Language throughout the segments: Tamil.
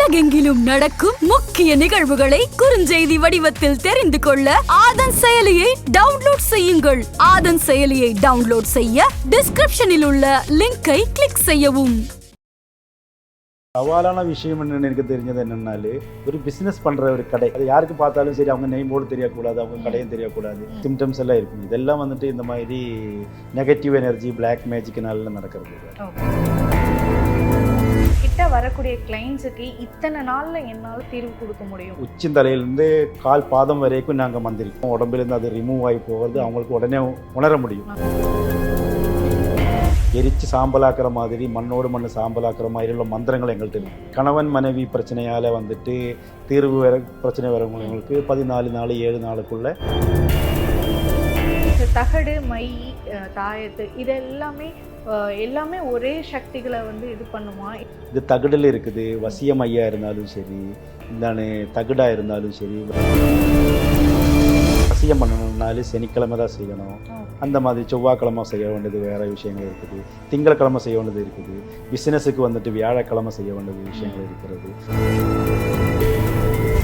உலகெங்கிலும் நடக்கும் முக்கிய நிகழ்வுகளை குறுஞ்செய்தி வடிவத்தில் தெரிந்து கொள்ள ஆதன் செயலியை டவுன்லோட் செய்யுங்கள். ஆதன் செயலியை டவுன்லோட் செய்ய டிஸ்கிரிப்ஷனில் உள்ள லிங்கை கிளிக் செய்யவும். சவாலான விஷயம் என்னன்னு எனக்கு தெரிஞ்சது என்னன்னாலே, ஒரு பிஸ்னஸ் பண்ணுற ஒரு கடை, அது யாருக்கு பார்த்தாலும் சரி அவங்க நேம் போர்டு தெரியக்கூடாது, அவங்க கடையும் தெரியக்கூடாது, சிம்டம்ஸ் எல்லாம் இருக்கும். இதெல்லாம் வந்துட்டு இந்த மாதிரி நெகட்டிவ் எனர்ஜி, பிளாக் மேஜிக்னால நடக்கிறது. கிட்ட வரக்கூடிய கிளைண்ட்ஸுக்கு இத்தனை நாள்ல என்னால் தீர்வு கொடுக்க முடியும். உச்சிந்தலையிலேருந்து கால் பாதம் வரைக்கும் நாங்கள் மந்திரிப்போம். உடம்புலேருந்து அது ரிமூவ் ஆகி போகிறது அவங்களுக்கு உடனே உணர முடியும். எரிச்சு சாம்பலாக்குற மாதிரி, மண்ணோடு மண் சாம்பலாக்குற மாதிரி உள்ள மந்திரங்கள் எங்கள்கிட்ட இருக்கு. கணவன் மனைவி பிரச்சனையால் வந்துட்டு தீர்வு பிரச்சனை வரவங்களுக்கு 14 நாள் 7 நாளுக்குள்ள தகடு, மை, தாயத்து இது எல்லாமே ஒரே சக்திகளை இது பண்ணுமா? இது தகடில் இருக்குது. வசிய மையா இருந்தாலும் சரி, இந்தானே தகடா இருந்தாலும் சரி, வசியம் பண்ணணும்னாலும் சனிக்கிழமை தான் செய்யணும். அந்த மாதிரி செவ்வாய்க்கிழமை செய்ய வேண்டியது வேறு விஷயங்கள் இருக்குது. திங்கட்கிழமை செய்ய வேண்டியது இருக்குது. பிஸ்னஸுக்கு வந்துட்டு வியாழக்கிழமை செய்ய வேண்டியது விஷயங்கள் இருக்கிறது.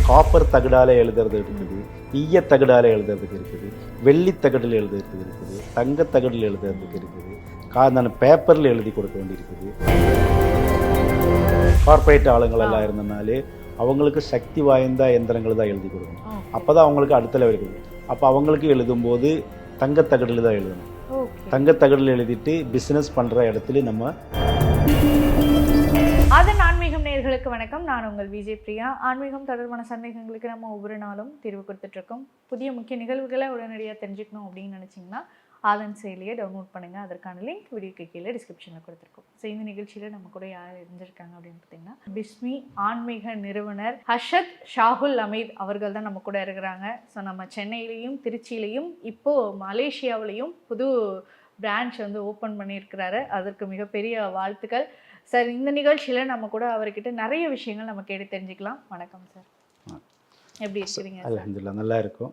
காப்பர் தகடால எழுதுறது இருக்குது, ஈய தகடால எழுதுறதுக்கு இருக்குது, வெள்ளி தகடில் எழுதுறதுக்கு இருக்குது, தங்க தகடில் எழுதுறதுக்கு இருக்குது, பேப்பரில் எழுதி கொடுக்க வேண்டியிருக்குது. கார்பரேட் ஆளுங்கள் எல்லாம் இருந்தனாலே அவங்களுக்கு சக்தி வாய்ந்த எந்திரங்கள் தான் எழுதி கொடுக்கணும். அப்போ தான் அவங்களுக்கு அடுத்த லெவல் இருக்குது. அப்போ அவங்களுக்கு எழுதும்போது தங்கத்தகடில் தான் எழுதணும். தங்கத்தகடில் எழுதிட்டு பிஸ்னஸ் பண்ணுற இடத்துல நம்ம. அதன் ஆன்மீகம் நேயர்களுக்கு வணக்கம். நான் உங்கள் விஜய் பிரியா. ஆன்மீகம் தொடர்பான சந்தேகங்களுக்கு நம்ம ஒவ்வொரு நாளும் தீர்வு கொடுத்துட்ருக்கோம். புதிய முக்கிய நிகழ்வுகளை உடனடியாக தெரிஞ்சுக்கணும் அப்படின்னு நினச்சிங்கன்னா ஆதன் செயலியை டவுன்லோட் பண்ணுங்கள். அதற்கான லிங்க் வீடியோக்கு கீழே டிஸ்கிரிப்ஷனில் கொடுத்துருக்கோம். ஸோ இந்த நிகழ்ச்சியில் நம்ம கூட யார் இருந்திருக்காங்க அப்படின்னு பார்த்தீங்கன்னா, பிஸ்மி ஆன்மீக நிறுவனர் ஹர்ஷத் ஷாகுல் அமீத் அவர்கள் தான் நம்ம கூட இருக்கிறாங்க. ஸோ நம்ம சென்னையிலையும் திருச்சியிலையும் இப்போது மலேசியாவிலையும் புது பிரான்ச் ஓப்பன் பண்ணியிருக்கிறாரு. அதற்கு மிகப்பெரிய வாழ்த்துக்கள் சார். இந்த நிகழ்ச்சியில் நம்ம கூட அவர்கிட்ட நிறைய விஷயங்கள் நம்ம கேட்டு தெரிஞ்சுக்கலாம். வணக்கம் சார், எப்படி இருக்கிறீங்க? அல்ஹம்துலில்லாஹ், நல்லா இருக்கும்.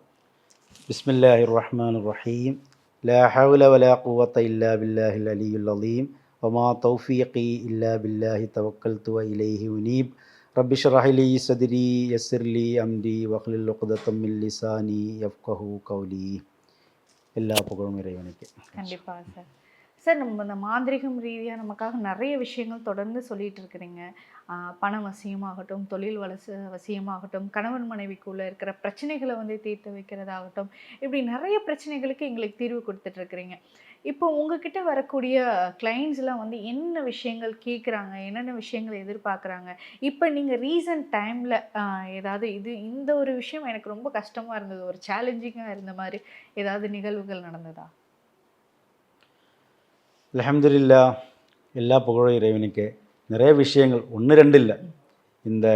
பிஸ்மில்லாஹிர் ரஹ்மானிர் ரஹீம். லா ஹவ்ல வலா குவத்த இல்லா பில்லாஹில் அலியுல் அலீம். வமா தௌஃபீகி இல்லா பில்லாஹி தவக்கல்து வ இலைஹி உனீப். ரப்பி ஷ்ரஹ் லி ஸத்ரி யஸ்ஸிர் லி அம்ரி வஹ்லுல் உக்தத்தம் மின் லிசானி யஃப்கஹு கௌலி. எல்லா புகழும் இறைவனுக்கு. கண்டிப்பாக சார். சார், நம்ம இந்த மாந்திரிகம் ரீதியாக நமக்காக நிறைய விஷயங்கள் தொடர்ந்து சொல்லிகிட்டு இருக்கிறீங்க. பண வசியமாகட்டும், தொழில் வசியமாகட்டும், கணவன் மனைவிக்குள்ளே இருக்கிற பிரச்சனைகளை தீர்த்து வைக்கிறதாகட்டும், இப்படி நிறைய பிரச்சனைகளுக்கு எங்களுக்கு தீர்வு கொடுத்துட்ருக்குறீங்க. இப்போ உங்ககிட்ட வரக்கூடிய கிளைண்ட்ஸ்லாம் என்ன விஷயங்கள் கேட்குறாங்க, என்னென்ன விஷயங்கள் எதிர்பார்க்குறாங்க? இப்போ நீங்கள் ரீசன்ட் டைமில் ஏதாவது இந்த ஒரு விஷயம் எனக்கு ரொம்ப கஷ்டமாக இருந்தது, ஒரு சேலஞ்சிங்காக இருந்த மாதிரி ஏதாவது நிகழ்வுகள் நடந்ததா? அல்ஹம்துலில்லாஹ், எல்லா புகழும் இறைவனுக்கு. நிறைய விஷயங்கள், 1 2 இல்லை, இந்த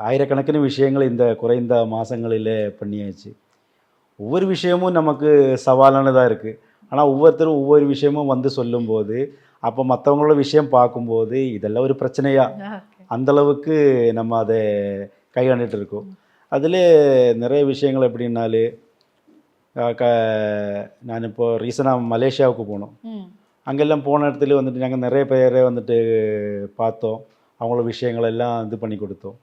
ஆயிரக்கணக்கிന് விஷயங்கள் இந்த குறைந்த மாதங்களில் பண்ணியாச்சு. ஒவ்வொரு விஷயமும் நமக்கு சவாலானதாக இருக்குது. ஆனால் ஒவ்வொருத்தரும் ஒவ்வொரு விஷயமும் சொல்லும்போது, அப்போ மற்றவங்களோட விஷயம் பார்க்கும்போது இதெல்லாம் ஒரு பிரச்சனையா, அந்தளவுக்கு நம்ம அதை கையாண்டுட்டு இருக்கோம். அதில் நிறைய விஷயங்கள் எப்படின்னாலே, நான் இப்போது ரீசனாக மலேசியாவுக்கு போனோம். அங்கெல்லாம் போன இடத்துல நாங்கள் நிறைய பேரை பார்த்தோம். அவங்களோட விஷயங்களெல்லாம் இது பண்ணி கொடுத்தோம்.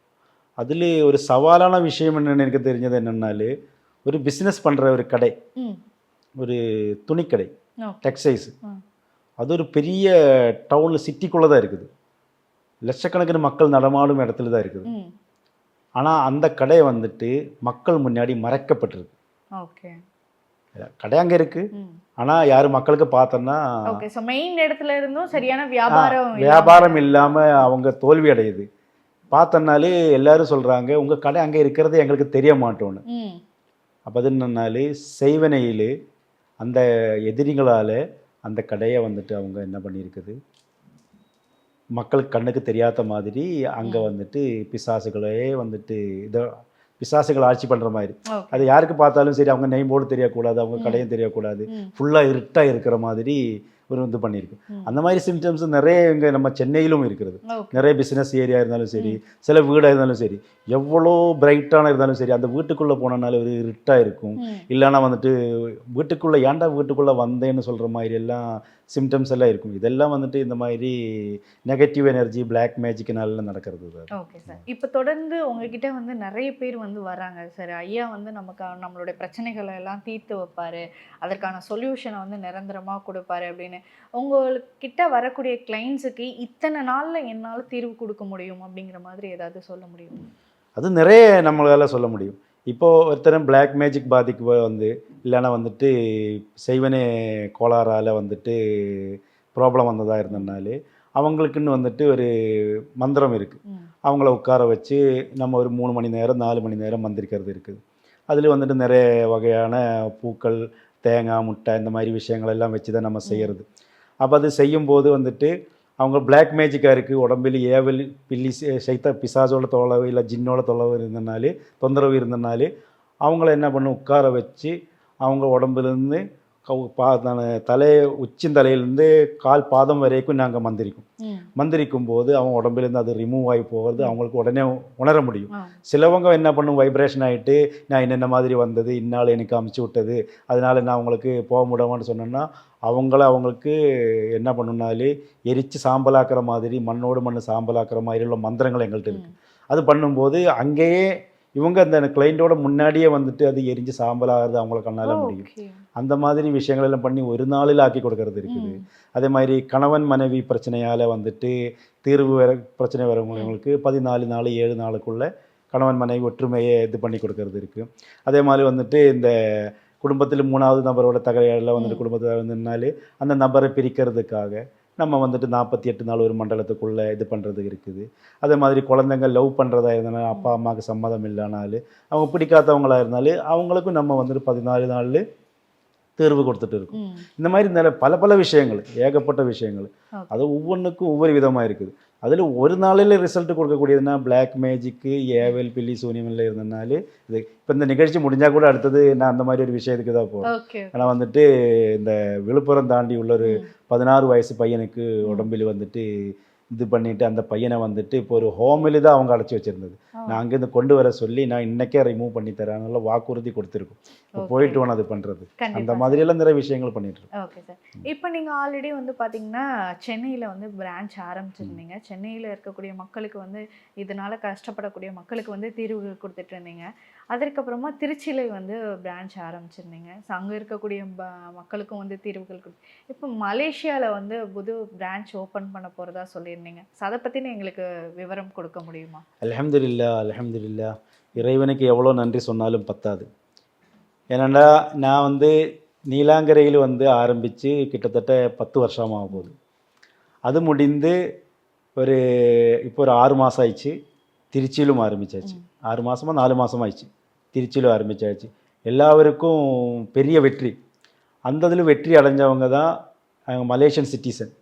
அதில் ஒரு சவாலான விஷயம் என்னென்னு எனக்கு தெரிஞ்சது என்னென்னாலே, ஒரு பிஸ்னஸ் பண்ணுற ஒரு கடை, ஒரு துணிக்கடை, டெக்ஸ்டைல்ஸ், அது ஒரு பெரிய டவுனில் சிட்டிக்குள்ளே தான் இருக்குது. லட்சக்கணக்கிന് மக்கள் நடமாடும் இடத்துல தான் இருக்குது. ஆனால் அந்த கடை மக்கள் முன்னாடி மறைக்கப்பட்டிருக்கு. ஓகே, கடை அங்கே இருக்குது, ஆனால் யாரும் மக்களுக்கு பார்த்தோன்னா மெயின் இடத்துல இருந்தும் சரியான வியாபாரம் இல்லாமல் அவங்க தோல்வி அடையுது. பார்த்தனாலே எல்லாரும் சொல்கிறாங்க, உங்கள் கடை அங்கே இருக்கிறது எங்களுக்கு தெரிய மாட்டோன்னு. அப்போ அது என்னன்னாலே, செய்வனையில் அந்த எதிரிகளால் அந்த கடையை அவங்க என்ன பண்ணியிருக்குது, மக்களுக்கு கண்ணுக்கு தெரியாத மாதிரி அங்கே பிசாசுகளே இதை பிசாசுகள் ஆட்சி பண்ணுற மாதிரி. அது யாருக்கு பார்த்தாலும் சரி அவங்க நேம் போர்டு தெரியக்கூடாது, அவங்க கடையும் தெரியக்கூடாது, ஃபுல்லாக இருட்டாக இருக்கிற மாதிரி ஒரு இது பண்ணியிருக்கு. அந்த மாதிரி சிம்டம்ஸ் நிறைய இங்கே நம்ம சென்னையிலும் இருக்கிறது. நிறைய பிஸ்னஸ் ஏரியா இருந்தாலும் சரி, சில வீடாக இருந்தாலும் சரி, எவ்வளோ பிரைட்டான இருந்தாலும் சரி, அந்த வீட்டுக்குள்ளே போனனால ஒரு இருட்டாக இருக்கும். இல்லைன்னா வீட்டுக்குள்ளே ஏன்டா வீட்டுக்குள்ளே வந்தேன்னு சொல்கிற மாதிரி எல்லாம் சிம்டம்ஸ் எல்லாம் இருக்கும். இதெல்லாம் வந்துட்டு இந்த மாதிரி நெகட்டிவ் எனர்ஜி பிளாக் மேஜிக்னால நடக்கிறது தான். Okay sir. இப்போ தொடர்ந்து உங்ககிட்ட வந்து நிறைய பேர் வந்து வராங்க சார். ஐயா வந்து நமக்கு நம்மளுடைய பிரச்சனைகளை எல்லாம் தீர்த்து வைப்பாரு, அதற்கான சொல்யூஷனை வந்து நிரந்தரமாக கொடுப்பாரு அப்படின்னு. உங்ககிட்ட வரக்கூடிய கிளைண்ட்ஸுக்கு இத்தனை நாளில் என்னால் தீர்வு கொடுக்க முடியும் அப்படிங்கிற மாதிரி ஏதாவது சொல்ல முடியும்? அது நிறைய நம்மளால் சொல்ல முடியும். இப்போது ஒருத்தர் பிளாக் மேஜிக் பாதிக்கு வந்து இல்லைன்னா வந்துட்டு செய்வனே கோளாறால் வந்துட்டு ப்ராப்ளம் வந்ததாக இருந்ததுனாலே அவங்களுக்குன்னு வந்துட்டு ஒரு மந்திரம் இருக்குது. அவங்கள உட்கார வச்சு நம்ம ஒரு 3 மணி நேரம் 4 மணி நேரம் மந்திரிக்கிறது இருக்குது. அதில் வந்துட்டு நிறைய வகையான பூக்கள், தேங்காய், முட்டை இந்த மாதிரி விஷயங்கள் எல்லாம் வச்சு தான் நம்ம செய்கிறது. அப்போ அது செய்யும்போது வந்துட்டு அவங்க பிளாக் மேஜிக்காக இருக்குது, உடம்பில் ஏவல் பில்லி சைத்த பிசாசோட தொலைவு இல்லை ஜின்னோட தொலைவு இருந்தனாலே தொந்தரவு இருந்தனாலே அவங்கள என்ன பண்ணும் உட்கார வச்சு அவங்க உடம்புலேருந்து தலை உச்சிந்தலையிலேருந்து கால் பாதம் வரைக்கும் நாங்கள் மந்திரிக்கும் போது அவங்க உடம்புலேருந்து அது ரிமூவ் ஆகி போகிறது அவங்களுக்கு உடனே உணர முடியும். சிலவங்க என்ன பண்ணும் வைப்ரேஷன் ஆகிட்டு நான் என்னென்ன மாதிரி வந்தது இந்நாள் எனக்கு அமுச்சு விட்டது அதனால் நான் அவங்களுக்கு போக முடியுமான்னு சொன்னேன்னா அவங்களுக்கு என்ன பண்ணுனாலே எரித்து சாம்பலாக்குற மாதிரி மண்ணோடு மண் சாம்பலாக்குற மாதிரி உள்ள மந்திரங்கள் எங்கள்கிட்ட இருக்குது. அது பண்ணும்போது அங்கேயே இவங்க அந்த கிளைண்ட்டோட முன்னாடியே வந்துட்டு அது எரிஞ்சு சாம்பலாகிறது அவங்கள கண்ணால முடியும். அந்த மாதிரி விஷயங்கள் எல்லாம் பண்ணி ஒரு நாளில் ஆக்கி கொடுக்கறது இருக்குது. அதே மாதிரி கணவன் மனைவி பிரச்சனையால் வந்துட்டு தீர்வு பிரச்சனை வரவங்களுக்கு 14 நாள் 7 நாளுக்குள்ள கணவன் மனைவி ஒற்றுமையை இது பண்ணி கொடுக்கறது இருக்குது. அதே மாதிரி வந்துட்டு இந்த குடும்பத்தில் 3வது நபரோட தகவலில் வந்துட்டு குடும்பத்தில் வந்துனாலே அந்த நபரை பிரிக்கிறதுக்காக நம்ம வந்துட்டு 48 நாள் ஒரு மண்டலத்துக்குள்ளே இது பண்ணுறது இருக்குது. அதே மாதிரி குழந்தைங்க லவ் பண்ணுறதா இருந்தாலும் அப்பா அம்மாவுக்கு சம்மதம் இல்லைனாலும் அவங்க பிடிக்காதவங்களா இருந்தாலும் அவங்களுக்கும் நம்ம வந்துட்டு 14 நாள் தேர்வு கொடுத்துட்டு இருக்கும். இந்த மாதிரி நிறைய பல விஷயங்கள் ஏகப்பட்ட விஷயங்கள் அது ஒவ்வொன்றுக்கும் ஒவ்வொரு விதமாக இருக்குது. அதில் ஒரு நாளில் ரிசல்ட் கொடுக்கக்கூடியதுன்னா பிளாக் மேஜிக்கு ஏவல் பில்லி சூனியமில் இருந்ததுனாலே இது இப்போ இந்த நிகழ்ச்சி முடிஞ்சால் கூட அடுத்தது நான் அந்த மாதிரி ஒரு விஷயத்துக்கு தான் போகிறேன். ஆனால் வந்துட்டு இந்த விழுப்புரம் தாண்டி உள்ள ஒரு 16 வயசு பையனுக்கு உடம்பில் வந்துட்டு இது பண்ணிவிட்டு அந்த பையனை வந்துட்டு இப்போ ஒரு ஹோமில் தான் அவங்க அடைச்சி வச்சுருந்தது. நான் அங்கேருந்து கொண்டு வர சொல்லி நான் இன்னைக்கே ரிமூவ் பண்ணி தரேன் வாக்குறுதி கொடுத்துருக்கோம். இப்போ போயிட்டு வேணும் அது பண்ணுறது. அந்த மாதிரியெல்லாம் நிறைய விஷயங்கள் பண்ணிட்டு இருக்கோம். Okay sir. இப்போ நீங்கள் ஆல்ரெடி வந்து பார்த்தீங்கன்னா சென்னையில் வந்து பிரான்ச் ஆரம்பிச்சிருந்தீங்க. சென்னையில் இருக்கக்கூடிய மக்களுக்கு வந்து இதனால் கஷ்டப்படக்கூடிய மக்களுக்கு வந்து தீர்வுகள் கொடுத்துட்டு இருந்தீங்க. அதற்கப்புறமா திருச்சியில் வந்து பிரான்ச் ஆரம்பிச்சிருந்தீங்க. ஸோ அங்கே இருக்கக்கூடிய மக்களுக்கும் வந்து தீர்வுகள் இப்போ மலேசியாவில் வந்து புது பிரான்ச் ஓப்பன் பண்ண போகிறதா சொல்லியிருந்தீங்க. ஸோ அதை பற்றின எங்களுக்கு விவரம் கொடுக்க முடியுமா? அல்ஹம்துலில்லா இறைவனுக்கு எவ்வளோ நன்றி சொன்னாலும் பத்தாது. ஏன்னா நான் வந்து நீலாங்கரையில் வந்து ஆரம்பித்து கிட்டத்தட்ட 10 வருஷமாக போகுது. அது முடிந்து இப்போ ஒரு 6 மாதம் ஆயிடுச்சு. திருச்சியிலும் ஆரம்பித்தாச்சு. 6 மாதமாக 4 மாதம் ஆயிடுச்சு. திருச்சியிலும் ஆரம்பித்தாச்சு. எல்லாருக்கும் பெரிய வெற்றி. அந்த இதில் வெற்றி அடைஞ்சவங்க தான் மலேசியன் சிட்டிசன்.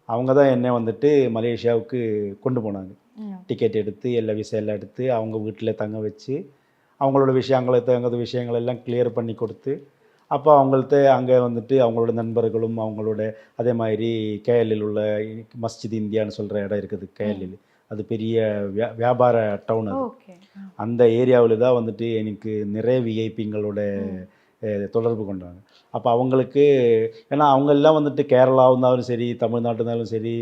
அவங்க தான் என்னை வந்துட்டு மலேசியாவுக்கு கொண்டு போனாங்க. டிக்கெட் எடுத்து எல்லா விசையெல்லாம் எடுத்து அவங்க வீட்டில் தங்க வச்சு அவங்களோட விஷயங்கள் எல்லாம் கிளியர் பண்ணி கொடுத்து அப்போ அவங்கள்ட்ட அங்கே வந்துட்டு அவங்களோட நண்பர்களும் அவங்களோட அதே மாதிரி கேஎல்லில் உள்ள மஸ்ஜித் இந்தியான்னு சொல்கிற இடம் இருக்குது. கேஎல்லில் அது பெரிய வியாபார டவுன். அது அந்த ஏரியாவில் தான் வந்துட்டு எனக்கு நிறைய விஐபிங்களோட தொடர்பு கொண்டாங்க. அப்போ அவங்களுக்கு ஏன்னா அவங்க எல்லாம் வந்துட்டு கேரளாவும் இருந்தாலும் சரி தமிழ்நாட்டு இருந்தாலும் சரி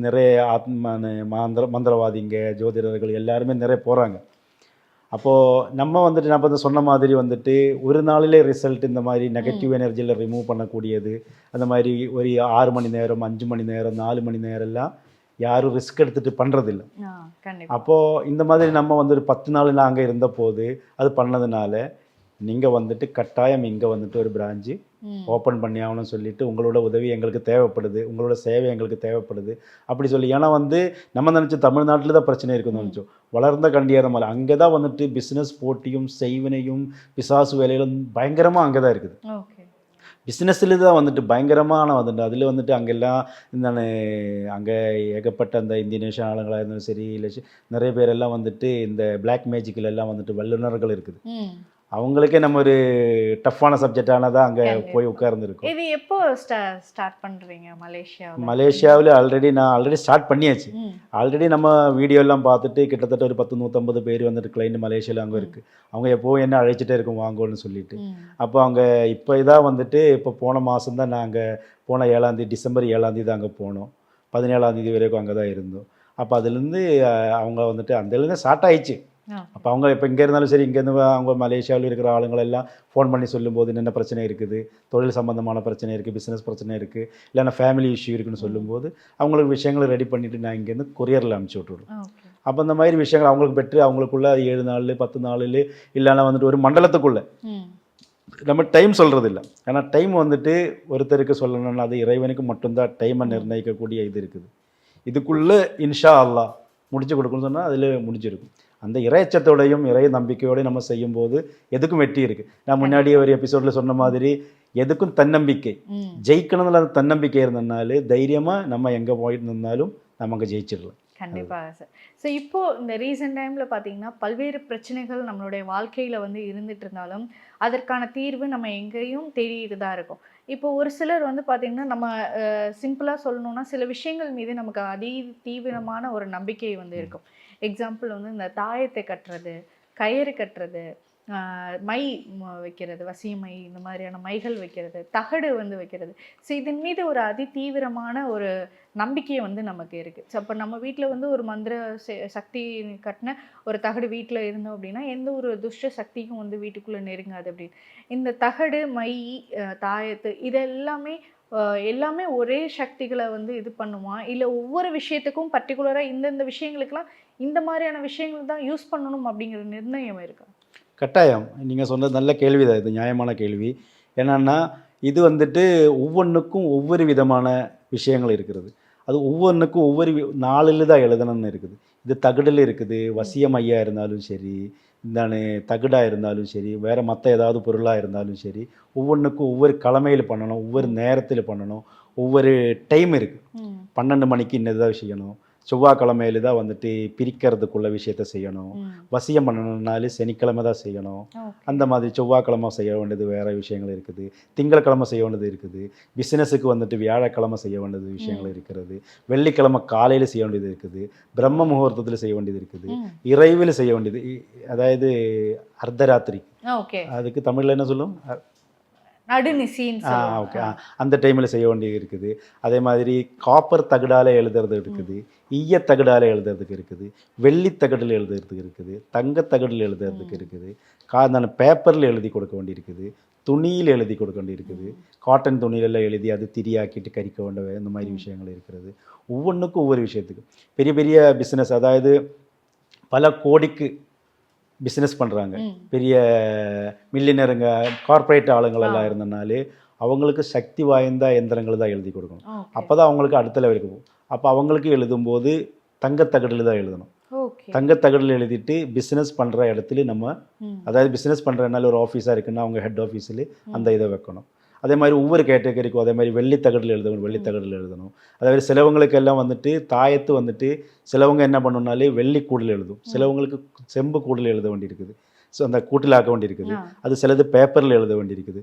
நிறைய மந்திரவாதிங்க ஜோதிடர்கள் எல்லாருமே நிறைய போகிறாங்க. அப்போது நம்ம வந்துட்டு நான் இப்போ சொன்ன மாதிரி வந்துட்டு ஒரு நாளிலே ரிசல்ட் இந்த மாதிரி நெகட்டிவ் எனர்ஜியில் ரிமூவ் பண்ணக்கூடியது அந்த மாதிரி ஒரு 6 மணி நேரம் 5 மணி நேரம் 4 மணி நேரம் எல்லாம் யாரும் ரிஸ்க் எடுத்துகிட்டு பண்ணுறதில்ல. அப்போது இந்த மாதிரி நம்ம வந்து ஒரு 10 நாள் அங்கே இருந்த போது அது பண்ணதுனால நீங்கள் வந்துட்டு கட்டாயம் இங்கே வந்துட்டு ஒரு பிரான்ச்சு ஓப்பன் பண்ணி ஆகணும்னு சொல்லிட்டு உங்களோட உதவி எங்களுக்கு தேவைப்படுது, உங்களோட சேவை எங்களுக்கு தேவைப்படுது அப்படி சொல்லி. ஏன்னா வந்து நம்ம நினச்சோம் தமிழ்நாட்டில் தான் பிரச்சனை இருக்குதுன்னு நினச்சோம். வளர்ந்த கண்டியாத மலை அங்கே தான் வந்துட்டு பிஸ்னஸ் போட்டியும் செய்வினையும் பிசாசு வேலைகளும் பயங்கரமாக அங்கே தான் இருக்குது. பிஸ்னஸில் தான் வந்துட்டு பயங்கரமான வந்துட்டு அதில் வந்துட்டு அங்கெல்லாம் இந்த அங்கே ஏகப்பட்ட அந்த இந்திய நேஷன் ஆளுங்களாக இருந்தாலும் சரி இல்லை நிறைய பேரெல்லாம் வந்துட்டு இந்த பிளாக் மேஜிக்கில் எல்லாம் வந்துட்டு வல்லுநர்கள் இருக்குது. அவங்களுக்கே நம்ம ஒரு டஃப்பான சப்ஜெக்டானதான் அங்கே போய் உட்கார்ந்துருக்கோம். இது எப்போ ஸ்டார்ட் பண்றீங்க மலேசியாவில் ஆல்ரெடி ஸ்டார்ட் பண்ணியாச்சு. ஆல்ரெடி நம்ம வீடியோலாம் பார்த்துட்டு கிட்டத்தட்ட ஒரு 150 பேர் வந்துட்டு கிளைண்ட் மலேசியாவில் அங்கே இருக்குது. அவங்க எப்போவும் என்ன அழைச்சிட்டே இருக்கும் வாங்கன்னு சொல்லிட்டு. அப்போ அவங்க இப்போ இதாக வந்துட்டு இப்போ போன மாதம் தான் நாங்கள் போன 7ஆம் தேதி டிசம்பர் 7ஆம் தேதி தான் அங்கே போனோம். 17ஆம் தேதி வரைக்கும் அங்கே தான் இருந்தோம். அப்போ அதுலேருந்து அவங்க வந்துட்டு அந்தலேருந்து ஸ்டார்ட் ஆயிடுச்சு. அப்போ அவங்க இப்போ இங்கே இருந்தாலும் சரி, இங்கேருந்து அவங்க மலேசியாவில் இருக்கிற ஆளுங்களெல்லாம் ஃபோன் பண்ணி சொல்லும்போது என்னென்ன பிரச்சனை இருக்குது, தொழில் சம்மந்தமான பிரச்சனை இருக்குது, பிஸ்னஸ் பிரச்சனை இருக்குது, இல்லைன்னா ஃபேமிலி இஷ்யூ இருக்குன்னு சொல்லும்போது அவங்களுக்கு விஷயங்களை ரெடி பண்ணிவிட்டு நான் இங்கேருந்து கொரியரில் அனுப்பிச்சி விட்டுருவோம். அப்போ அந்த மாதிரி விஷயங்கள் அவங்களுக்கு பெற்று அவங்களுக்குள்ள 7 நாள் 10 நாள் இல்லைன்னா வந்துட்டு ஒரு மண்டலத்துக்குள்ளே நம்ம டைம் சொல்கிறது இல்லை. ஏன்னா டைம் வந்துட்டு ஒருத்தருக்கு சொல்லணும்னா அது இறைவனுக்கு மட்டும்தான் டைமை நிர்ணயிக்கக்கூடிய இது இருக்குது. இதுக்குள்ளே இன்ஷா அல்லாஹ் முடிச்சு கொடுக்கணும்னு சொன்னால் அதில் முடிஞ்சிருக்கும். அந்த இறைச்சத்தோடையும் இறை நம்பிக்கையோடையும் நம்ம செய்யும்போது எதுக்கும் வெற்றி இருக்குது. நான் முன்னாடி ஒரு எபிசோடில் சொன்ன மாதிரி எதுக்கும் தன்னம்பிக்கை, ஜெயிக்கணும்ல அந்த தன்னம்பிக்கை இருந்ததுனாலே தைரியமாக நம்ம எங்கே போயிட்டு இருந்தாலும் நம்ம அங்கே ஜெயிச்சிடலாம். கண்டிப்பாக சார். ஸோ இப்போ இந்த ரீசெண்ட் டைமில் பார்த்தீங்கன்னா பல்வேறு பிரச்சனைகள் நம்மளுடைய வாழ்க்கையில் வந்து இருந்துட்டு இருந்தாலும் அதற்கான தீர்வு நம்ம எங்கேயும் தேடிட்டு தான் இருக்கும். இப்போ ஒரு சிலர் வந்து பார்த்திங்கன்னா நம்ம சிம்பிளாக சொல்லணும்னா சில விஷயங்கள் மீது நமக்கு தீவிரமான ஒரு நம்பிக்கை வந்து இருக்கும். எக்ஸாம்பிள் வந்து இந்த தாயத்தை கட்டுறது, கயிறு கட்டுறது, மை வைக்கிறது, வசிய மை, இந்த மாதிரியான மைகள் வைக்கிறது, தகடு வந்து வைக்கிறது. ஸோ இதன் மீது ஒரு தீவிரமான ஒரு நம்பிக்கை வந்து நமக்கு இருக்குது. ஸோ அப்போ நம்ம வீட்டில் வந்து ஒரு மந்திர சக்தி கட்டின ஒரு தகடு வீட்டில் இருந்தோம் அப்படின்னா எந்த ஒரு துஷ்ட சக்தியும் வந்து வீட்டுக்குள்ளே நெருங்காது அப்படின்னு. இந்த தகடு, மை, தாயத்து எல்லாமே ஒரே சக்திகளை வந்து இது பண்ணுமா, இல்லை ஒவ்வொரு விஷயத்துக்கும் பர்டிகுலராக இந்தந்த விஷயங்களுக்கெல்லாம் இந்த மாதிரியான விஷயங்கள் தான் யூஸ் பண்ணணும் அப்படிங்கிற நிர்ணயம் இருக்கா? கட்டாயம். நீங்கள் சொன்னது நல்ல கேள்வி தான், இது நியாயமான கேள்வி. என்னன்னா இது வந்துட்டு ஒவ்வொன்றுக்கும் ஒவ்வொரு விதமான விஷயங்கள் இருக்கிறது. அது ஒவ்வொன்றுக்கும் ஒவ்வொரு நாளில் தான் எழுதணும்னு இருக்குது. இது தகடில் இருக்குது, வசியம் ஐயா இருந்தாலும் சரி, இந்தானே தகடாக இருந்தாலும் சரி, வேறு மற்ற ஏதாவது பொருளாக இருந்தாலும் சரி, ஒவ்வொன்றுக்கும் ஒவ்வொரு கிழமையில் பண்ணணும், ஒவ்வொரு நேரத்தில் பண்ணணும், ஒவ்வொரு டைம் இருக்குது. 12 மணிக்கு இன்னதான் செய்யணும், செவ்வாய்க்கிழமையில தான் வந்துட்டு பிரிக்கிறதுக்குள்ள விஷயத்த செய்யணும், வசியம் பண்ணணும்னாலும் சனிக்கிழமை தான் செய்யணும். அந்த மாதிரி செவ்வாய்க்கிழமை செய்ய வேண்டியது வேறு விஷயங்கள் இருக்குது, திங்கட்கிழமை செய்ய வேண்டியது இருக்குது, பிஸ்னஸுக்கு வந்துட்டு வியாழக்கிழமை செய்ய வேண்டியது விஷயங்கள் இருக்கிறது, வெள்ளிக்கிழமை காலையில் செய்ய வேண்டியது இருக்குது, பிரம்ம முகூர்த்தத்தில் செய்ய வேண்டியது இருக்குது, இறைவில் செய்ய வேண்டியது, அதாவது அர்த்தராத்திரி, அதுக்கு தமிழில் என்ன சொல்லும், ஓகே, அந்த டைமில் செய்ய வேண்டியது இருக்குது. அதே மாதிரி காப்பர் தகடால் எழுதுறது இருக்குது, ஈய தகடால் எழுதுறதுக்கு இருக்குது, வெள்ளி தகடில் எழுதுறதுக்கு இருக்குது, தங்கத்தகடில் எழுதுறதுக்கு இருக்குது, பேப்பரில் எழுதி கொடுக்க வேண்டியிருக்குது, துணியில் எழுதி கொடுக்க வேண்டியிருக்குது, காட்டன் துணியிலெல்லாம் எழுதி அது திரியாக்கிட்டு கறிக்க வேண்டிய இந்த மாதிரி விஷயங்கள் இருக்கிறது. ஒவ்வொன்றுக்கும் ஒவ்வொரு விஷயத்துக்கு பெரிய பெரிய பிஸ்னஸ், அதாவது பல கோடிக்கு பிஸ்னஸ் பண்ணுறாங்க, பெரிய மில்லியனருங்க, கார்ப்பரேட் ஆளுங்களெல்லாம் இருந்தனாலே அவங்களுக்கு சக்தி வாய்ந்த எந்திரங்கள் தான் எழுதி கொடுக்கணும். அப்போ தான் அவங்களுக்கு அடுத்த லெவலுக்கு போகும். அப்போ அவங்களுக்கு எழுதும்போது தங்கத்தகடில் தான் எழுதணும். தங்கத்தகடில் எழுதிட்டு பிஸ்னஸ் பண்ணுற இடத்துல நம்ம, அதாவது பிஸ்னஸ் பண்ணுறதுனால ஒரு ஆஃபீஸாக இருக்குன்னா அவங்க ஹெட் ஆஃபீஸில் அந்த இதை வைக்கணும். அதே மாதிரி ஒவ்வொரு கேட்டகரிக்கும் அதே மாதிரி வெள்ளித்தகடில் எழுதணும், வெள்ளித்தகடில் எழுதணும். அதாவது சிலவங்களுக்கு எல்லாம் வந்துட்டு தாயத்து வந்துட்டு சிலவங்க என்ன பண்ணணும்னாலே வெள்ளி கூடில் எழுதும், சிலவங்களுக்கு செம்பு கூடில் எழுத வேண்டியிருக்குது, ஸோ அந்த கூட்டில் ஆக்க வேண்டியிருக்குது. அது சிலது பேப்பரில் எழுத வேண்டியிருக்குது,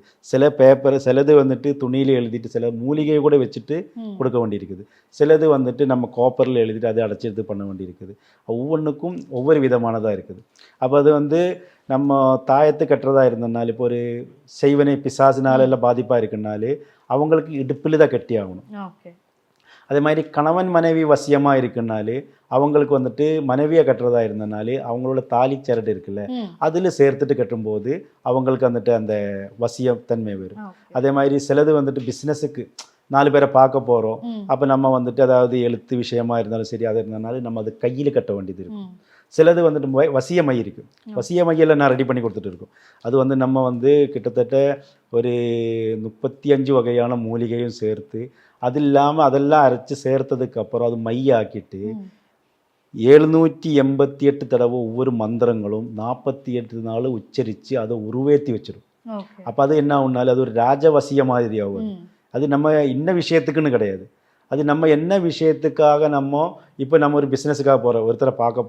சிலது வந்துட்டு துணியில் எழுதிட்டு சில மூலிகையை கூட வச்சுட்டு கொடுக்க வேண்டியிருக்குது, சிலது வந்துட்டு நம்ம காப்பரில் எழுதிட்டு அதை அடைச்சி இது பண்ண வேண்டியிருக்குது. ஒவ்வொன்றுக்கும் ஒவ்வொரு விதமானதாக இருக்குது. அப்போ அது வந்து நம்ம தாயத்து கட்டுறதா இருந்ததுனால இப்போ ஒரு செய்வனை பிசாசினால எல்லாம் பாதிப்பாக இருக்குனாலே அவங்களுக்கு இடுப்பில் தான் கட்டி ஆகணும். அதே மாதிரி கணவன் மனைவி வசியமாக இருக்குனாலே அவங்களுக்கு வந்துட்டு மனைவியை கட்டுறதா இருந்தனாலே அவங்களோட தாலி சரடு இருக்குல்ல அதில் சேர்த்துட்டு கட்டும்போது அவங்களுக்கு வந்துட்டு அந்த வசியத்தன்மை வரும். அதே மாதிரி சிலது வந்துட்டு பிஸ்னஸுக்கு 4 பேரை பார்க்க போகிறோம், அப்போ நம்ம வந்துட்டு அதாவது எழுத்து விஷயமா இருந்தாலும் சரி அது இருந்தனாலும் நம்ம அது கையில் கட்ட வேண்டியது இருக்கும். சிலது வந்துட்டு வசிய மை இருக்குது, வசிய மையில் நான் ரெடி பண்ணி கொடுத்துட்டு இருக்கோம். அது வந்து நம்ம வந்து கிட்டத்தட்ட ஒரு 35 வகையான மூலிகையும் சேர்த்து அது இல்லாமல் அதெல்லாம் அரைச்சி சேர்த்ததுக்கு அப்புறம் அது மையாக்கிட்டு 788 தடவை ஒவ்வொரு மந்திரங்களும் 48 நாள் உச்சரித்து அதை உருவேற்றி வச்சிடும். அப்போ அது என்ன ஆகுனாலும் அது ஒரு ராஜவசிய மாதிரி ஆகும். அது நம்ம இன்ன விஷயத்துக்குன்னு கிடையாது, அது நம்ம என்ன விஷயத்துக்காக இப்போ நம்ம ஒரு பிஸ்னஸுக்காக போகிறோம், ஒருத்தரை பார்க்க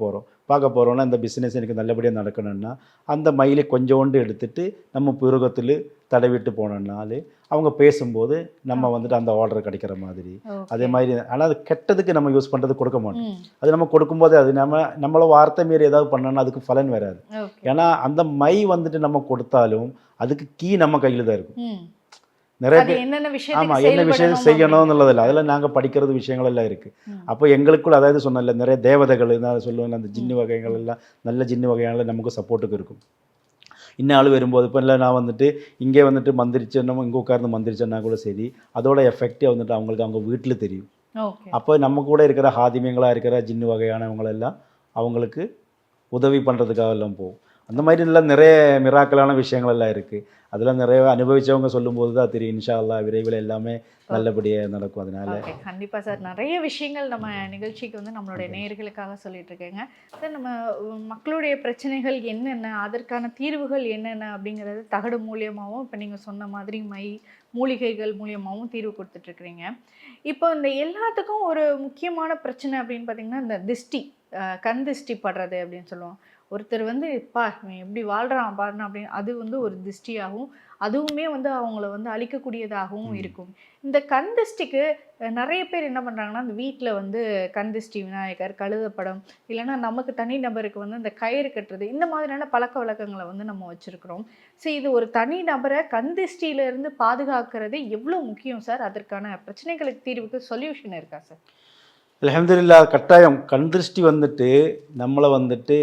போகிறோன்னா இந்த பிஸ்னஸ் எனக்கு நல்லபடியாக நடக்கணும்னா அந்த மயிலை கொஞ்சோண்டு எடுத்துட்டு நம்ம புருகத்தில் தடவிட்டு போனோம்னாலே அவங்க பேசும்போது நம்ம வந்துட்டு அந்த ஆர்டர் கிடைக்கிற மாதிரி. அதே மாதிரி ஆனால் அது கெட்டதுக்கு நம்ம யூஸ் பண்ணுறது கொடுக்க மாட்டோம். அது நம்ம கொடுக்கும்போது அது நம்மள வார்த்தை மீறி ஏதாவது பண்ணோன்னா அதுக்கு பலன் வராது. ஏன்னா அந்த மை வந்துட்டு நம்ம கொடுத்தாலும் அதுக்கு கீ நம்ம கையில் தான் இருக்கும். நிறைய பேர் ஆமாம் என்ன விஷயம் செய்யணும்னுள்ளதில்லை, அதில் நாங்கள் படிக்கிறது விஷயங்கள் எல்லாம் இருக்குது. அப்போ எங்களுக்குள்ள அதாவது சொன்னல நிறைய தேவதைகள் நான் சொல்லுவேன், அந்த ஜின்னு வகைகள் எல்லாம் நல்ல ஜின்னு வகைகள் நமக்கு சப்போர்ட்டுக்கு இருக்கும். இன்னும் ஆள் வரும்போது இப்போ இல்லை நான் வந்துட்டு இங்கே வந்துட்டு மந்திரிச்சோன்னா இங்கே உட்கார்ந்து மந்திரிச்சோன்னா கூட சரி, அதோட எஃபெக்டே வந்துட்டு அவங்களுக்கு அவங்க வீட்டில் தெரியும். அப்போ நம்ம கூட இருக்கிற ஹாதிமியங்களாக இருக்கிற ஜின்னு வகையானவங்களெல்லாம் அவங்களுக்கு உதவி பண்ணுறதுக்காக எல்லாம் போகும். அந்த மாதிரி எல்லாம் நிறைய மிராக்கலான விஷயங்கள் எல்லாம் இருக்குது. அதெல்லாம் நிறைய அனுபவிச்சவங்க சொல்லும்போது தான் தெரியும். இன்ஷா அல்லாஹ் விரைவில் எல்லாமே நல்லபடியாக நடக்கும். அதனால கண்டிப்பாக சார் நிறைய விஷயங்கள் நம்ம நிகழ்ச்சிக்கு வந்து நம்மளுடைய நேயர்களுக்காக சொல்லிட்டு இருக்கேங்க சார். நம்ம மக்களுடைய பிரச்சனைகள் என்னென்ன, அதற்கான தீர்வுகள் என்னென்ன அப்படிங்கிறது தகடு மூலியமாகவும் இப்போ நீங்கள் சொன்ன மாதிரி மூலிகைகள் மூலியமாகவும் தீர்வு கொடுத்துட்ருக்குறீங்க. இப்போ இந்த எல்லாத்துக்கும் ஒரு முக்கியமான பிரச்சனை அப்படின்னு பார்த்தீங்கன்னா இந்த திஷ்டி, கண் திஷ்டி படுறது அப்படின்னு சொல்லுவோம். ஒருத்தர் வந்து இவன் எப்படி வாழ்கிறான் பாருன்னு அப்படின்னு அது வந்து ஒரு திஷ்டியாகவும் அதுவுமே வந்து அவங்கள வந்து அழிக்கக்கூடியதாகவும் இருக்கும். இந்த கண் திஷ்டிக்கு நிறைய பேர் என்ன பண்ணுறாங்கன்னா இந்த வீட்டில் வந்து கண் திஷ்டி விநாயகர், கழுதப்படம், இல்லைன்னா நமக்கு தனி நபருக்கு வந்து இந்த கயிறு கட்டுறது, இந்த மாதிரியான பழக்க வழக்கங்களை வந்து நம்ம வச்சுருக்கிறோம். ஸோ இது ஒரு தனி நபரை கண் திஷ்டியிலேருந்து பாதுகாக்கிறது எவ்வளோ முக்கியம் சார்? அதற்கான பிரச்சனைகளுக்கு தீர்வுக்கு சொல்யூஷன் இருக்கா சார்? அல்ஹம்துலில்லாஹ். கட்டாயம் கண் திருஷ்டி வந்துட்டு நம்மளை வந்துட்டு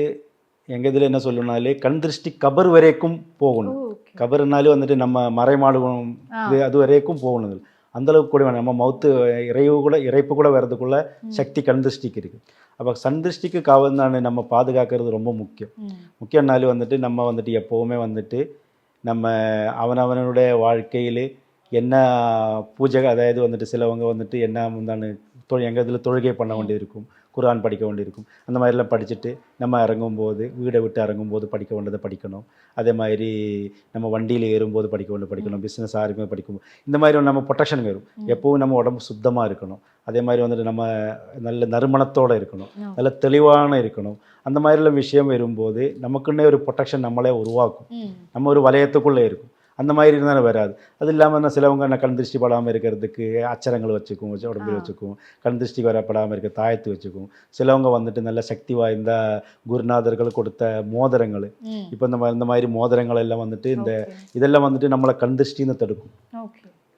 எங்கள் இதில் என்ன சொல்லணும்னாலே கண் திருஷ்டி கபர் வரைக்கும் போகணும். கபர்னாலே வந்துட்டு நம்ம மறைமாடுவோம் அது வரைக்கும் போகணும். அந்தளவுக்கு கூட வேணும். நம்ம மவுத்து இறைப்பு கூட வர்றதுக்குள்ள சக்தி கண் திருஷ்டிக்கு இருக்குது. அப்போ கண் திருஷ்டிக்கு காவல்தானே நம்ம பாதுகாக்கிறது ரொம்ப முக்கியம்னாலே வந்துட்டு நம்ம வந்துட்டு எப்போவுமே வந்துட்டு நம்ம அவனவனுடைய வாழ்க்கையில் என்ன பூஜை, அதாவது வந்துட்டு சிலவங்க வந்துட்டு என்ன முந்தானு எங்கள் இதில் தொழுகை பண்ண வேண்டியது இருக்கும், குர்ஆன் படிக்க வேண்டியிருக்கும். அந்த மாதிரிலாம் படிச்சுட்டு நம்ம இறங்கும்போது வீடை விட்டு இறங்கும்போது படிக்க வேண்டியதை படிக்கணும். அதே மாதிரி நம்ம வண்டியில் ஏறும்போது படிக்கணும், பிஸ்னஸ் ஆரம்பிக்கும் படிக்கணும். இந்த மாதிரி நம்ம ப்ரொடெக்ஷன் வரும். எப்போவும் நம்ம உடம்பு சுத்தமாக இருக்கணும். அதே மாதிரி வந்துட்டு நம்ம நல்ல நறுமணத்தோடு இருக்கணும், நல்ல தெளிவான இருக்கணும். அந்த மாதிரிலாம் விஷயம் வரும்போது நமக்குன்னே ஒரு ப்ரொடெக்ஷன் நம்மளே உருவாக்கும். நம்ம ஒரு வலயத்துக்குள்ளே இருக்கும். அந்த மாதிரி இருந்தாலும் வராது. அது இல்லாமல் சிலவங்க கண் திருஷ்டி படாமல் இருக்கிறதுக்கு அச்சரங்கள் வச்சுக்கும், உடம்பில் வச்சுக்கும். கண் திருஷ்டி வரப்படாமல் இருக்க தாயத்து வச்சுக்கும். சிலவங்க வந்துட்டு நல்ல சக்தி வாய்ந்த குருநாதர்கள் கொடுத்த மோதிரங்கள், இப்போ இந்த மாதிரி மோதிரங்கள் எல்லாம் வந்துட்டு இதெல்லாம் வந்துட்டு நம்மளை கண் திருஷ்டின்னு தடுக்கும்.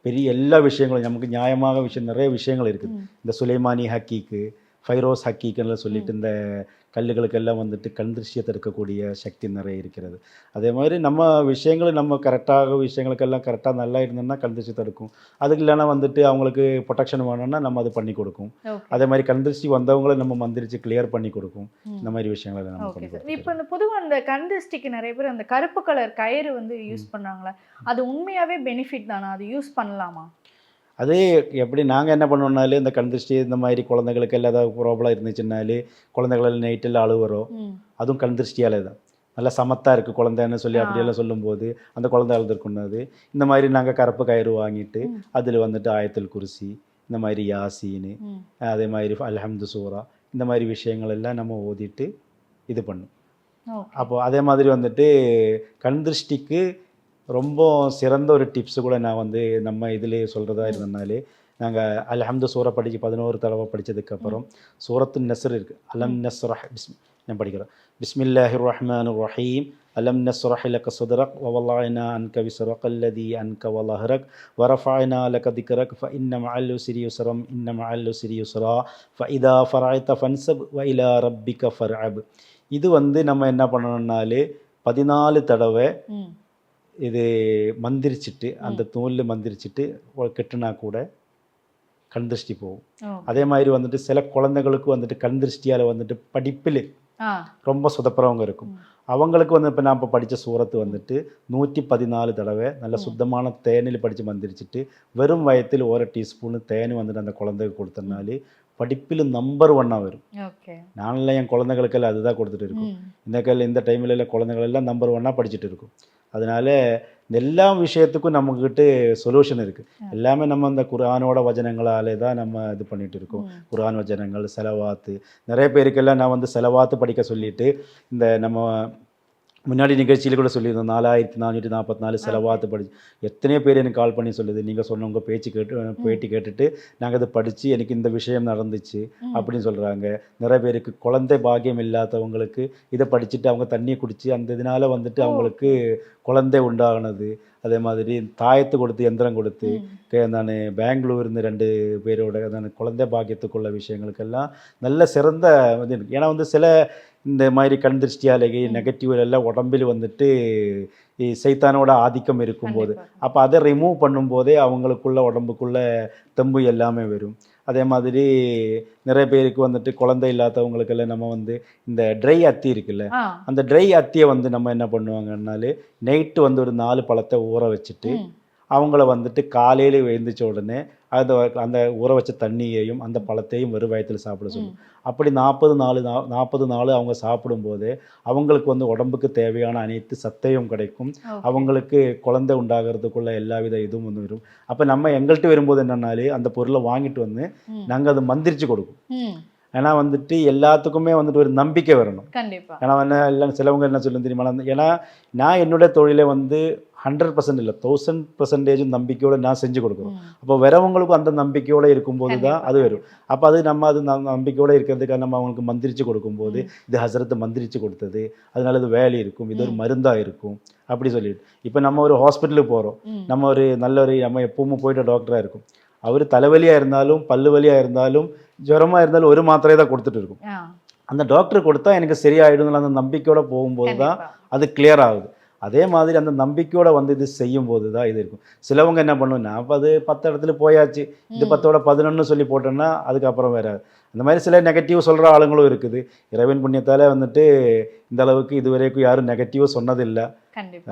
பெரிய எல்லா விஷயங்களும் நமக்கு நியாயமாக நிறைய விஷயங்கள் இருக்குது. இந்த சுலைமானி ஹக்கீக்கு, ஃபைரோஸ் ஹக்கீக்குன்னு சொல்லிட்டு இந்த கல்லுகளுக்கெல்லாம் வந்துட்டு கண் திருஷ்டியை தடுக்கக்கூடிய சக்தி நிறைய இருக்கிறது. அதே மாதிரி நம்ம நம்ம கரெக்டாக விஷயங்களுக்கெல்லாம் கரெக்டாக நல்லா இருந்தோம்னா கண் திருஷ்டி தடுக்கும். அதுக்கு இல்லைன்னா வந்துட்டு அவங்களுக்கு ப்ரொடெக்ஷன் வேணும்னா நம்ம அது பண்ணி கொடுக்கும். அதே மாதிரி கண் திருஷ்டி வந்தவங்களை நம்ம மந்திரிச்சு கிளியர் பண்ணி கொடுக்கும். இந்த மாதிரி விஷயங்களை நம்ம பண்ணுறோம். இப்போ இந்த பொதுவாக அந்த கண் திருஷ்டிக்கு நிறைய பேர் அந்த கருப்பு கலர் கயிறு வந்து யூஸ் பண்ணுறாங்களா, அது உண்மையாகவே பெனிஃபிட் தானா? அது யூஸ் பண்ணலாமா? அதே எப்படி நாங்கள் என்ன பண்ணுவோம்னாலே இந்த கண் திருஷ்டி இந்த மாதிரி குழந்தைகளுக்கு எல்லாம் ஏதாவது ப்ராப்ளம் இருந்துச்சுன்னாலே குழந்தைகள் நைட்டில் அழுவுறோம். அதுவும் கண் திருஷ்டியாலே தான். நல்லா சமத்தாக இருக்குது குழந்தைன்னு சொல்லி அப்படியெல்லாம் சொல்லும்போது அந்த குழந்தை அழுதுருக்குன்னது. இந்த மாதிரி நாங்கள் கருப்பு கயிறு வாங்கிட்டு அதில் வந்துட்டு ஆயத்துல் குர்சி, இந்த மாதிரி யாசீனு, அதே மாதிரி அல்ஹம்து சூரா, இந்த மாதிரி விஷயங்கள் எல்லாம் நம்ம ஓதிட்டு இது பண்ணும். அப்போது அதே மாதிரி வந்துட்டு கண் திருஷ்டிக்கு ரொம்ப சிறந்த ஒரு டிப்ஸு கூட நான் வந்து நம்ம இதிலே சொல்கிறதா இருந்தனாலே நாங்கள் அல்ஹம்து சூரா படித்து 11 தடவை படித்ததுக்கப்புறம் சூரத்து நஸ்ர் இருக்குது. அலம் நஸ்ரஹ் நான் படிக்கிறேன். பிஸ்மில்லாஹிர் ரஹ்மானிர் ரஹீம். அலம் நஸ்ரஹ் லக சத்ரக் வ வலஅனா அன்க விஸ்ரக அல்லதி அன்க வலஹரக் வ ரஃபஅனா லக திக்ரக் ஃப இன்ன மஅல் உஸ்ரி யுஸ்ரம் இன்ன மஅல் உஸ்ரி யுஸ்ரா ஃப இதா ஃபரஅத ஃபன்சப் வ இலா ரப்பிக ஃபர்அப். இது வந்து நம்ம என்ன பண்ணணும்னாலே 14 தடவை இது மந்திரிச்சிட்டு அந்த நூலில் மந்திரிச்சிட்டு கெட்டுனா கூட கண் திருஷ்டி போகும். அதே மாதிரி வந்துட்டு சில குழந்தைகளுக்கு வந்துட்டு கண் திருஷ்டியால் வந்துட்டு படிப்பில் ரொம்ப சொதப்புறவங்க இருக்கும். அவங்களுக்கு வந்து இப்போ நான் இப்போ படித்த சூரத்து வந்துட்டு 114 தடவை நல்ல சுத்தமான தேனில் படித்து மந்திரிச்சிட்டு வெறும் வயத்தில் 1 டீஸ்பூனு தேன் வந்துட்டு அந்த குழந்தைக்கு கொடுத்தனாலே படிப்பில் நம்பர் 1 வரும். நானெல்லாம் என் குழந்தைகளுக்கெல்லாம் அதுதான் கொடுத்துட்டு இருக்கும். இந்த டைமில் குழந்தைகள் எல்லாம் நம்பர் 1 படிச்சுட்டு இருக்கும். அதனால இந்த எல்லா விஷயத்துக்கும் நம்மக்கிட்ட சொல்யூஷன் இருக்குது. எல்லாமே நம்ம இந்த குர்ஆனோட வசனங்களாலே தான் நம்ம இது பண்ணிகிட்டு இருக்கோம். குர்ஆன் வசனங்கள், செலவாத்து, நிறைய பேருக்கெல்லாம் நான் வந்து செலவாத்து படிக்க சொல்லிட்டு இந்த நம்ம முன்னாடி நிகழ்ச்சியில் கூட சொல்லியிருந்தோம் 4444 செலவாத்து படிச்சு எத்தனையோ பேர் எனக்கு கால் பண்ணி சொல்லுது, நீங்கள் சொன்ன உங்கள் பேட்டி கேட்டுட்டு நாங்கள் அதை படித்து எனக்கு இந்த விஷயம் நடந்துச்சு அப்படின்னு சொல்கிறாங்க. நிறைய பேருக்கு குழந்தை பாக்கியம் இல்லாதவங்களுக்கு இதை படிச்சுட்டு அவங்க தண்ணியை குடித்து அந்த இதனால் வந்துட்டு அவங்களுக்கு குழந்தை உண்டாகினது. அதே மாதிரி தாயத்து கொடுத்து எந்திரம் கொடுத்து நான் பெங்களூர்ந்து 2 பேரோட நான் குழந்தை பாக்கியத்துக்குள்ள விஷயங்களுக்கெல்லாம் நல்ல சிறந்த இது. ஏன்னா வந்து சில இந்த மாதிரி கண் திருஷ்டியாலேயே நெகட்டிவ் எல்லாம் உடம்பில் வந்துட்டு சைத்தானோட ஆதிக்கம் இருக்கும்போது அப்போ அதை ரிமூவ் பண்ணும்போதே அவங்களுக்குள்ள உடம்புக்குள்ள தெம்பு எல்லாமே வரும். அதே மாதிரி நிறைய பேருக்கு வந்துட்டு குழந்தை இல்லாதவங்களுக்கெல்லாம் நம்ம வந்து இந்த ட்ரை அத்தி இருக்குல்ல, அந்த ட்ரை அத்தியை வந்து நம்ம என்ன பண்ணுவாங்கன்னாலே நைட்டு வந்து ஒரு 4 பழத்தை ஊற வச்சுட்டு அவங்கள வந்துட்டு காலையில் எழுந்திரிச்ச உடனே அந்த ஊற வச்ச தண்ணியையும் அந்த பழத்தையும் வெறும் வயத்தில் சாப்பிட சொல்லுவோம். அப்படி 40 நாள் அவங்க சாப்பிடும்போது அவங்களுக்கு வந்து உடம்புக்கு தேவையான அனைத்து சத்தையும் கிடைக்கும். அவங்களுக்கு குழந்தை உண்டாகிறதுக்குள்ள எல்லா வித இதுவும் வந்து வரும். அப்போ நம்ம எங்கள்கிட்ட வரும்போது என்னன்னாலே அந்த பொருளை வாங்கிட்டு வந்து நாங்கள் அதை மந்திரிச்சு கொடுக்கும். ஏன்னா வந்துட்டு எல்லாத்துக்குமே வந்துட்டு ஒரு நம்பிக்கை வரணும். ஏன்னா என்ன இல்லை சிலவங்க என்ன சொல்லும் தெரியுமா, ஏன்னா நான் என்னுடைய தொழிலை வந்து 100% இல்லை 1000% நம்பிக்கையோடு நான் செஞ்சு கொடுக்குறோம். அப்போ வரவங்களுக்கும் அந்த நம்பிக்கையோடு இருக்கும்போது தான் அது வரும். அப்போ அது நம்பிக்கையோடு இருக்கிறதுக்காக நம்ம அவங்களுக்கு மந்திரிச்சு கொடுக்கும்போது இது ஹசரத்தை மந்திரிச்சு கொடுத்தது, அதனால இது வேலை இருக்கும், இது ஒரு மருந்தாக இருக்கும் அப்படி சொல்லிட்டு. இப்போ நம்ம ஒரு ஹாஸ்பிட்டலுக்கு போகிறோம், நம்ம ஒரு நம்ம எப்பவும் போயிட்டு டாக்டராக இருக்கும், அவர் தலைவலியாக இருந்தாலும் பல்லு வலியாக இருந்தாலும் ஜுரமாக இருந்தாலும் ஒரு மாத்திரையை தான் கொடுத்துட்டு இருக்கும். அந்த டாக்டர் கொடுத்தா எனக்கு சரியாயிடும் அந்த நம்பிக்கையோட போகும்போது தான் அது கிளியர் ஆகுது. அதே மாதிரி அந்த நம்பிக்கையோட வந்து இது செய்யும் போது தான் இது இருக்கும். சிலவங்க என்ன பண்ணுவோம்னா அப்போ அது 10 இடத்துல போயாச்சு, இது 10ஓட 11 சொல்லி போட்டோன்னா அதுக்கப்புறம் வேற அந்த மாதிரி சில நெகட்டிவ் சொல்கிற ஆளுங்களும் இருக்குது. இறைவன் புண்ணியத்தால் வந்துட்டு இந்த அளவுக்கு இதுவரைக்கும் யாரும் நெகட்டிவாக சொன்னதில்லை.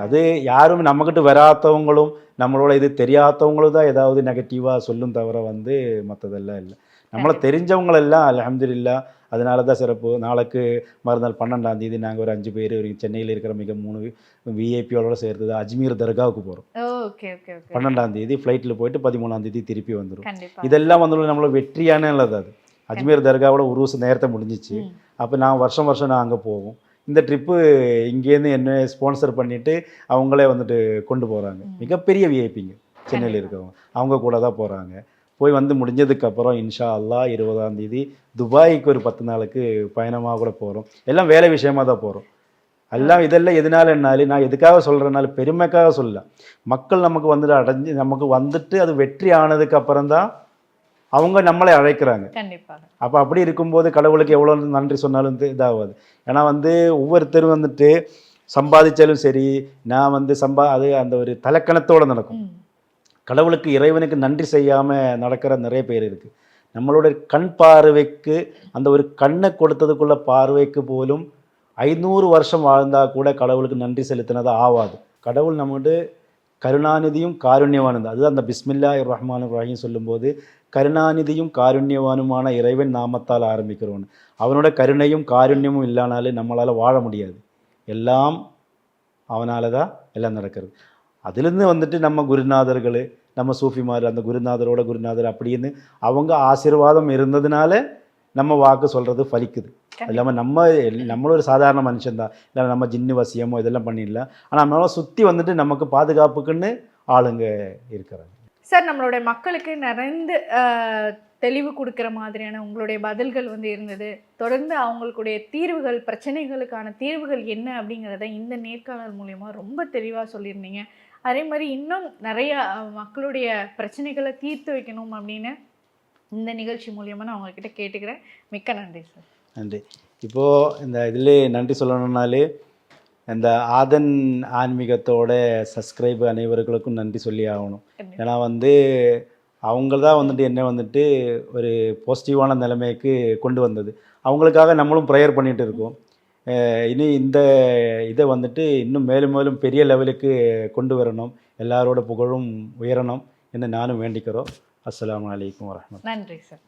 அது யாரும் நம்மக்கிட்ட வராதவங்களும் நம்மளோட இது தெரியாதவங்களும் தான் ஏதாவது நெகட்டிவாக சொல்லும் தவிர வந்து மற்றதெல்லாம் இல்லை. நம்மளை தெரிஞ்சவங்களெல்லாம் அல்ஹம்துலில்லாஹ் அதனால தான் சிறப்பு. நாளைக்கு மறுநாள் 12ஆம் தேதி நாங்கள் ஒரு 5 பேர் சென்னையில் இருக்கிற மிக 3 விஐபியோட சேர்த்து அஜ்மீர் தர்காவுக்கு போகிறோம். 12ஆம் தேதி ஃப்ளைட்டில் போயிட்டு 13ஆம் தேதி திருப்பி வந்துடும். இதெல்லாம் வந்து நம்மளோட வெற்றியான நல்லது. அது அஜ்மீர் தர்காவோட உருவச நேரத்தை முடிஞ்சிச்சு. அப்போ நான் வருஷம் நான் அங்கே போவோம். இந்த ட்ரிப்பு இங்கேருந்து என்ன ஸ்பான்சர் பண்ணிவிட்டு அவங்களே வந்துட்டு கொண்டு போகிறாங்க. மிகப்பெரிய விஐபிங்க சென்னையில் இருக்கிறவங்க, அவங்க கூட தான் போகிறாங்க. போய் வந்து முடிஞ்சதுக்கப்புறம் இன்ஷா அல்லாஹ் 20ஆம் தேதி துபாய்க்கு ஒரு 10 நாளுக்கு பயணமாக கூட போகிறோம். எல்லாம் வேலை விஷயமாக தான் போகிறோம். எல்லாம் இதெல்லாம் எதனால என்னாலும் நான் எதுக்காக சொல்கிறேனால பெருமைக்காக சொல்ல, மக்கள் நமக்கு வந்துட்டு நமக்கு வந்துட்டு அது வெற்றி ஆனதுக்கு அப்புறம் தான் அவங்க நம்மளை அழைக்கிறாங்க. அப்போ அப்படி இருக்கும்போது கடவுளுக்கு எவ்வளோ நன்றி சொன்னாலும் இதாகாது. ஏன்னா வந்து ஒவ்வொருத்தரும் வந்துட்டு சம்பாதிச்சாலும் சரி, நான் வந்து அது அந்த ஒரு தலக்கணத்தோடு நடக்கும். கடவுளுக்கு இறைவனுக்கு நன்றி செய்யாமல் நடக்கிற நிறைய பேர் இருக்குது. நம்மளோட கண் பார்வைக்கு அந்த ஒரு கண்ணை கொடுத்ததுக்குள்ள பார்வைக்கு போலும் 500 வருஷம் வாழ்ந்தால் கூட கடவுளுக்கு நன்றி செலுத்தினது ஆகாது. கடவுள் நம்மகிட்ட கருணாநிதியும் காருண்யவானது. அதுதான் அந்த பிஸ்மில்லாஹிர் ரஹ்மானிர் ரஹீம் சொல்லும்போது கருணாநிதியும் காருண்யவானுமான இறைவன் நாமத்தால் ஆரம்பிக்கிறோன்னு. அவனோட கருணையும் காருண்யமும் இல்லைனாலே நம்மளால் வாழ முடியாது. எல்லாம் அவனால தான் எல்லாம் நடக்கிறது. அதுலேருந்து வந்துட்டு நம்ம குருநாதர்கள், நம்ம சூஃபிமார், அந்த குருநாதரோட குருநாதர் அப்படின்னு அவங்க ஆசீர்வாதம் இருந்ததுனால நம்ம வாக்கு சொல்கிறது ஃபலிக்குது. அது இல்லாமல் நம்மளும் ஒரு சாதாரண மனுஷன்தான், இல்லை நம்ம ஜின்னு வசியமோ இதெல்லாம் பண்ணிடலாம். ஆனால் நம்மளால சுற்றி வந்துட்டு நமக்கு பாதுகாப்புக்குன்னு ஆளுங்க இருக்கிறாங்க. சார், நம்மளுடைய மக்களுக்கு நிறைந்து தெளிவு கொடுக்குற மாதிரியான உங்களுடைய பதில்கள் வந்து இருந்தது. தொடர்ந்து அவங்களுடைய தீர்வுகள், பிரச்சனைகளுக்கான தீர்வுகள் என்ன அப்படிங்கிறத இந்த நேர்காணல் மூலயமா ரொம்ப தெளிவாக சொல்லியிருந்தீங்க. அதே மாதிரி இன்னும் நிறைய மக்களுடைய பிரச்சனைகளை தீர்த்து வைக்கணும் அப்படின்னு இந்த நிகழ்ச்சி மூலியமாக நான் உங்ககிட்ட கேட்டுக்கிறேன். மிக்க நன்றி சார். நன்றி. இப்போது இந்த இதில் நன்றி சொல்லணும்னாலே இந்த ஆதன் ஆன்மீகத்தோட சப்ஸ்கிரைப் அனைவர்களுக்கும் நன்றி சொல்லி ஆகணும். ஏன்னா வந்து அவங்க தான் வந்துட்டு என்ன வந்துட்டு ஒரு பாசிட்டிவான நிலைமைக்கு கொண்டு வந்தது. அவங்களுக்காக நம்மளும் ப்ரேயர் பண்ணிகிட்டு இருக்கோம். இனி இந்த இதை வந்துட்டு இன்னும் மேலும் மேலும் பெரிய லெவலுக்கு கொண்டு வரணும், எல்லாரோட புகழும் உயரணும் என்று நானும் வேண்டிக்கிறோம். அஸ்ஸலாமு அலைக்கும் வரஹ்மத்துல்லாஹி. நன்றி சார்.